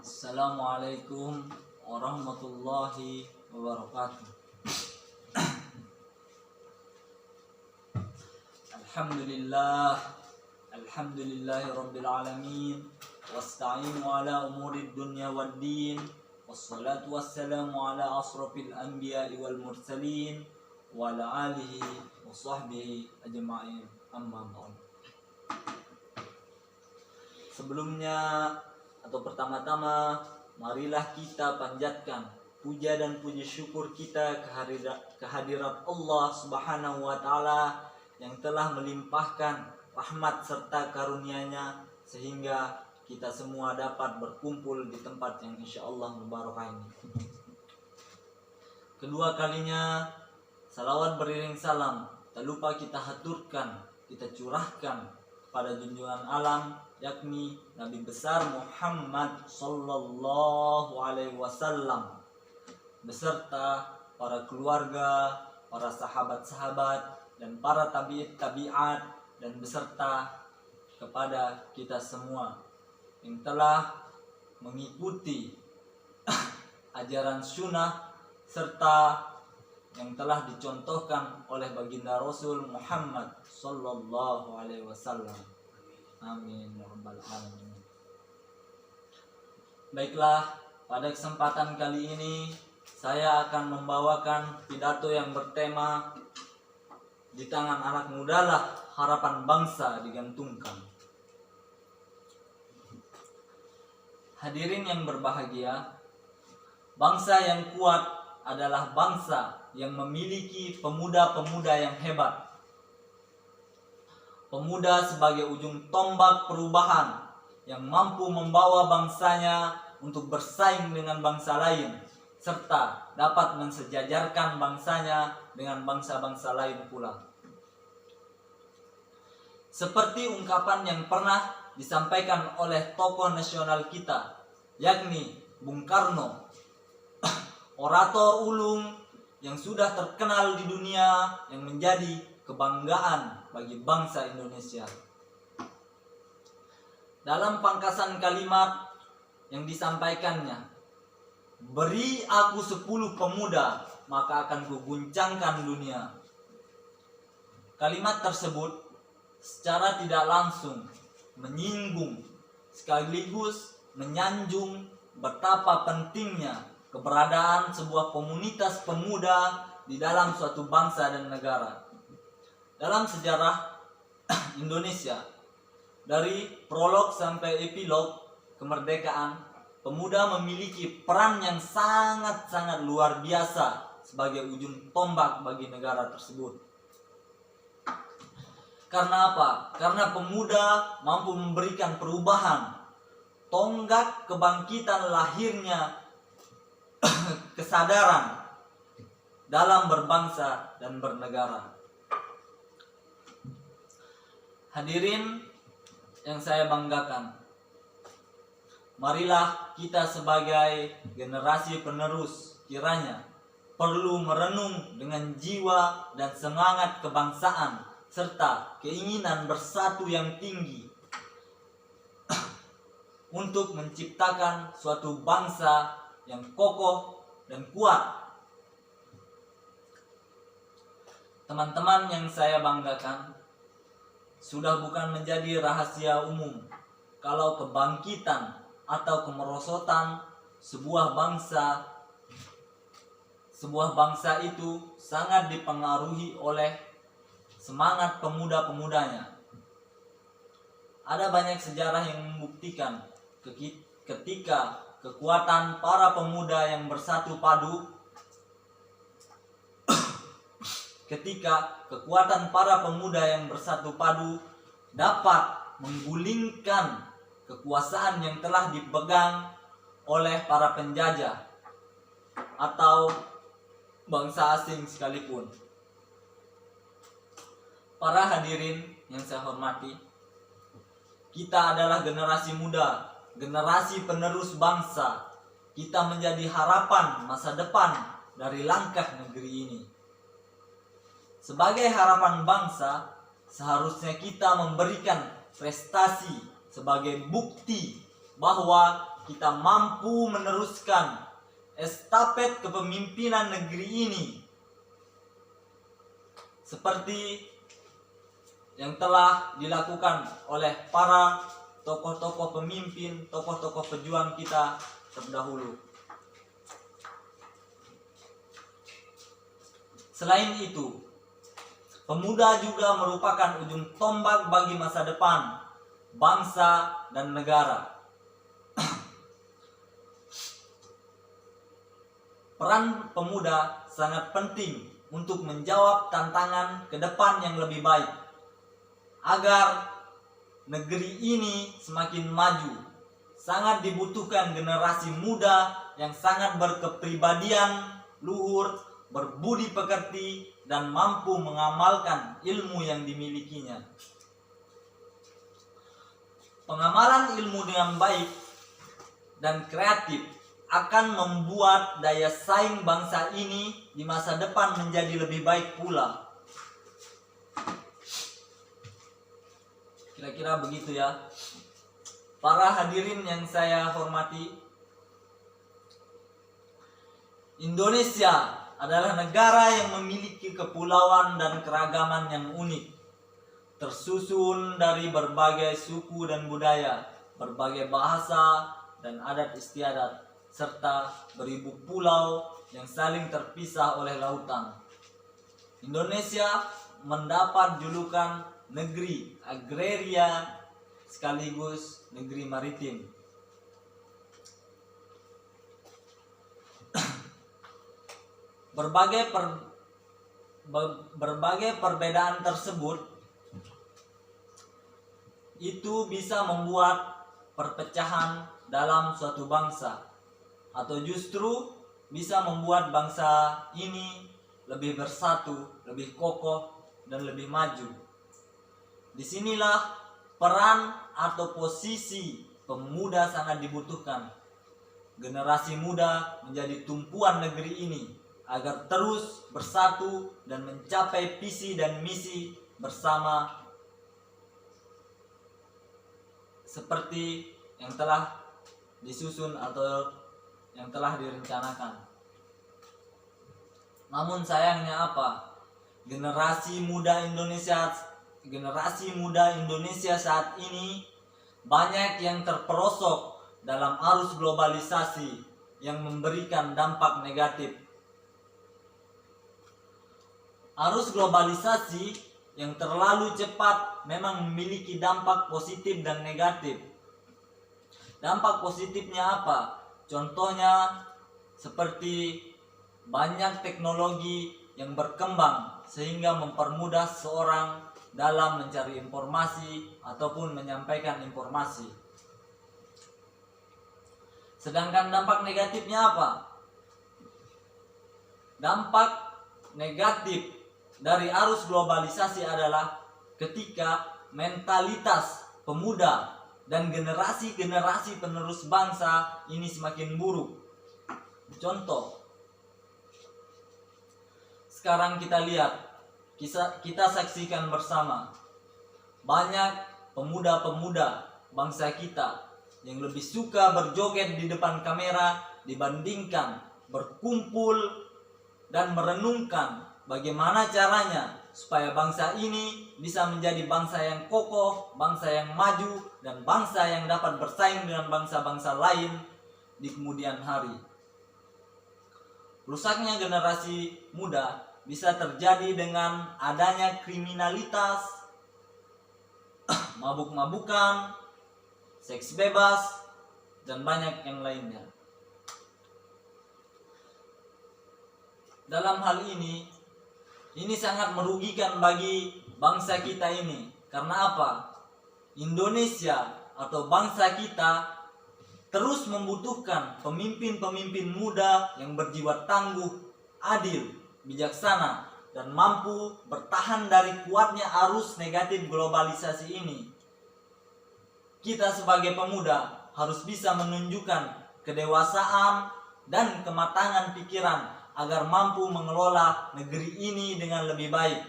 Assalamualaikum warahmatullahi wabarakatuh. Alhamdulillahi rabbil alamin. Wasta'inu ala umurid dunya waddin. Wassalatu wassalamu ala asrafil anbiya'i wal mursalin wa ala alihi wa sahbihi ajma'in. Amma ba'd. Sebelumnya atau pertama-tama, marilah kita panjatkan puja dan puji syukur kita kehadirat Allah Subhanahu wa Ta'ala yang telah melimpahkan rahmat serta karunia-Nya sehingga kita semua dapat berkumpul di tempat yang insya Allah mubarakah ini. Kedua kalinya, salawat beriring salam tak lupa kita haturkan, kita curahkan pada junjungan alam, yakni Nabi besar Muhammad sallallahu alaihi wasallam beserta para keluarga, para sahabat-sahabat dan para tabi'at dan beserta kepada kita semua yang telah mengikuti ajaran sunnah serta yang telah dicontohkan oleh baginda Rasul Muhammad sallallahu alaihi wasallam. Amin ya rabbal alamin. Baiklah, pada kesempatan kali ini saya akan membawakan pidato yang bertema "Di tangan anak mudalah harapan bangsa digantungkan". Hadirin yang berbahagia, bangsa yang kuat adalah bangsa yang memiliki pemuda-pemuda yang hebat. Pemuda sebagai ujung tombak perubahan yang mampu membawa bangsanya untuk bersaing dengan bangsa lain serta dapat mensejajarkan bangsanya dengan bangsa-bangsa lain pula. Seperti ungkapan yang pernah disampaikan oleh tokoh nasional kita, yakni Bung Karno, orator ulung yang sudah terkenal di dunia, yang menjadi kebanggaan bagi bangsa Indonesia. Dalam pangkasan kalimat yang disampaikannya, "Beri aku 10 pemuda, maka akan kuguncangkan dunia." Kalimat tersebut secara tidak langsung menyinggung sekaligus menyanjung betapa pentingnya keberadaan sebuah komunitas pemuda di dalam suatu bangsa dan negara. Dalam sejarah Indonesia, dari prolog sampai epilog kemerdekaan, pemuda memiliki peran yang sangat-sangat luar biasa sebagai ujung tombak bagi negara tersebut. Karena apa? Karena pemuda mampu memberikan perubahan, tonggak kebangkitan lahirnya kesadaran dalam berbangsa dan bernegara. Hadirin yang saya banggakan, marilah kita sebagai generasi penerus kiranya perlu merenung dengan jiwa dan semangat kebangsaan serta keinginan bersatu yang tinggi untuk menciptakan suatu bangsa yang kokoh dan kuat. Teman-teman yang saya banggakan, sudah bukan menjadi rahasia umum kalau kebangkitan atau kemerosotan sebuah bangsa itu sangat dipengaruhi oleh semangat pemuda-pemudanya. Ada banyak sejarah yang membuktikan ketika kekuatan para pemuda yang bersatu padu dapat menggulingkan kekuasaan yang telah dipegang oleh para penjajah atau bangsa asing sekalipun. Para hadirin yang saya hormati, kita adalah generasi muda, generasi penerus bangsa. Kita menjadi harapan masa depan dari langkah negeri ini. Sebagai harapan bangsa, seharusnya kita memberikan prestasi sebagai bukti bahwa kita mampu meneruskan estafet kepemimpinan negeri ini seperti yang telah dilakukan oleh para tokoh-tokoh pemimpin, tokoh-tokoh pejuang kita terdahulu. Selain itu, pemuda juga merupakan ujung tombak bagi masa depan bangsa dan negara. Peran pemuda sangat penting untuk menjawab tantangan ke depan yang lebih baik, agar negeri ini semakin maju. Sangat dibutuhkan generasi muda yang sangat berkepribadian luhur, berbudi pekerti, dan mampu mengamalkan ilmu yang dimilikinya. Pengamalan ilmu dengan baik dan kreatif akan membuat daya saing bangsa ini di masa depan menjadi lebih baik pula. Kira-kira begitu ya. Para hadirin yang saya hormati, Indonesia adalah negara yang memiliki kepulauan dan keragaman yang unik, tersusun dari berbagai suku dan budaya, berbagai bahasa dan adat istiadat, serta beribu pulau yang saling terpisah oleh lautan. Indonesia mendapat julukan negeri agraria sekaligus negeri maritim. Berbagai perbedaan tersebut itu bisa membuat perpecahan dalam suatu bangsa, atau justru bisa membuat bangsa ini lebih bersatu, lebih kokoh, dan lebih maju. Disinilah peran atau posisi pemuda sangat dibutuhkan. Generasi muda menjadi tumpuan negeri ini agar terus bersatu dan mencapai visi dan misi bersama seperti yang telah disusun atau yang telah direncanakan. Namun sayangnya apa? Generasi muda Indonesia saat ini banyak yang terperosok dalam arus globalisasi yang memberikan dampak negatif. Arus globalisasi yang terlalu cepat memang memiliki dampak positif dan negatif. Dampak positifnya apa? Contohnya seperti banyak teknologi yang berkembang sehingga mempermudah seorang dalam mencari informasi ataupun menyampaikan informasi. Sedangkan dampak negatifnya apa? Dampak negatif dari arus globalisasi adalah ketika mentalitas pemuda dan generasi-generasi penerus bangsa ini semakin buruk. Contoh, sekarang kita lihat, kita saksikan bersama, banyak pemuda-pemuda bangsa kita yang lebih suka berjoget di depan kamera dibandingkan berkumpul dan merenungkan bagaimana caranya supaya bangsa ini bisa menjadi bangsa yang kokoh, bangsa yang maju, dan bangsa yang dapat bersaing dengan bangsa-bangsa lain di kemudian hari. Rusaknya generasi muda bisa terjadi dengan adanya kriminalitas, mabuk-mabukan, seks bebas, dan banyak yang lainnya. Dalam hal ini sangat merugikan bagi bangsa kita ini. Karena apa? Indonesia atau bangsa kita terus membutuhkan pemimpin-pemimpin muda yang berjiwa tangguh, adil, bijaksana, dan mampu bertahan dari kuatnya arus negatif globalisasi ini. Kita sebagai pemuda harus bisa menunjukkan kedewasaan dan kematangan pikiran agar mampu mengelola negeri ini dengan lebih baik.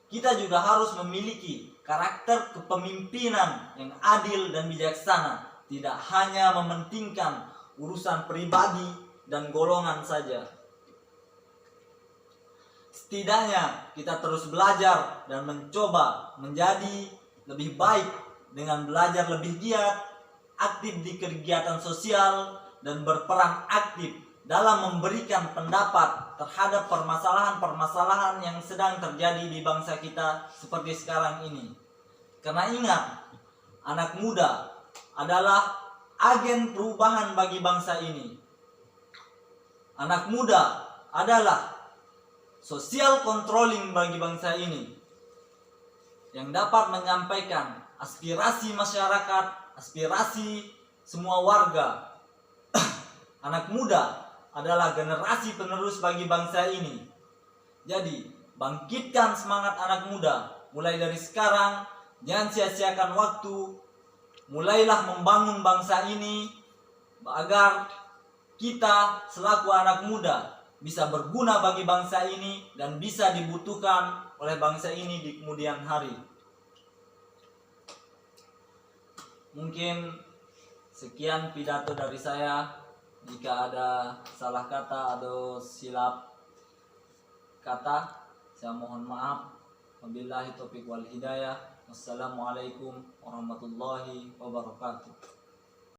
Kita juga harus memiliki karakter kepemimpinan yang adil dan bijaksana tidak hanya mementingkan urusan pribadi dan golongan saja. Setidaknya kita terus belajar dan mencoba menjadi lebih baik dengan belajar lebih giat, aktif di kegiatan sosial, dan berperan aktif dalam memberikan pendapat terhadap permasalahan-permasalahan yang sedang terjadi di bangsa kita seperti sekarang ini. Karena ingat, anak muda adalah agen perubahan bagi bangsa ini. Anak muda adalah social controlling bagi bangsa ini, yang dapat menyampaikan aspirasi masyarakat, aspirasi semua warga. Anak muda adalah generasi penerus bagi bangsa ini. Jadi, bangkitkan semangat anak muda mulai dari sekarang. Jangan sia-siakan waktu. Mulailah membangun bangsa ini agar kita selaku anak muda bisa berguna bagi bangsa ini dan bisa dibutuhkan oleh bangsa ini di kemudian hari. Mungkin sekian pidato dari saya. Jika ada salah kata atau silap kata, saya mohon maaf. Wabillahi taufiq wal hidayah. Wassalamualaikum warahmatullahi wabarakatuh.